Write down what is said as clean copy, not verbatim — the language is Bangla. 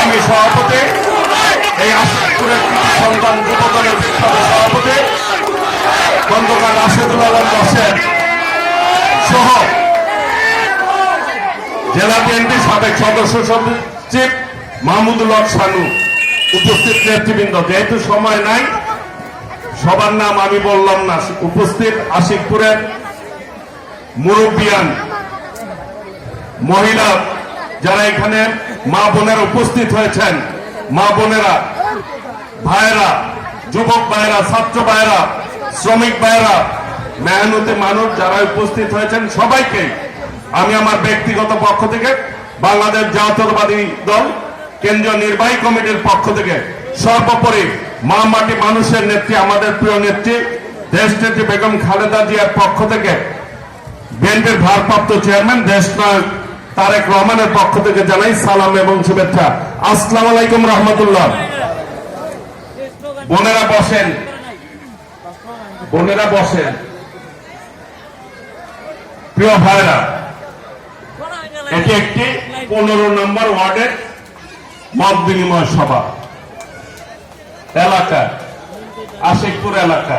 আমি সভাপতি, এই আশিকপুরের কৃতি সন্তান যুবদলের বিখ্যাত সভাপতি খন্দকার রাশেদুল আলম হোসেন সহ জেলা বিএনপি সাবেক সদস্য সচিব মাহমুদুল হক শানু, উপস্থিত নেতৃবৃন্দ। যেহেতু সময় নাই, সবার নাম আমি বললাম না। উপস্থিত আশিকপুরের মুরব্বিয়ান, মহিলা যারা এখানে মা বোনেরা উপস্থিত হয়েছেন, মা বোনেরা, ভাইয়েরা, যুবক ভাইয়েরা, ছাত্র ভাইয়েরা, শ্রমিক ভাইয়েরা, মেহনতি মানুষ যারা উপস্থিত হয়েছেন, সবাইকে আমি আমার ব্যক্তিগত পক্ষ থেকে, বাংলাদেশ জাতীয়তাবাদী দল কেন্দ্রীয় নির্বাহী কমিটির পক্ষ থেকে, সর্বোপরি মা মাটি মানুষের নেত্রী, আমাদের প্রিয় নেত্রী দেশনেত্রী বেগম খালেদা জিয়ার পক্ষ থেকে, বিএনপির ভারপ্রাপ্ত চেয়ারম্যান দেশনায়ক তারেক রহমানের পক্ষ থেকে জানাই সালাম এবং শুভেচ্ছা। আসসালামু আলাইকুম রহমতুল্লাহ। বোনেরা বসেন, বোনেরা বসেন। প্রিয় ভাইরা, এটি একটি 15 নম্বর ওয়ার্ডের মত বিনিময় সভা এলাকা, আশিকপুর এলাকা।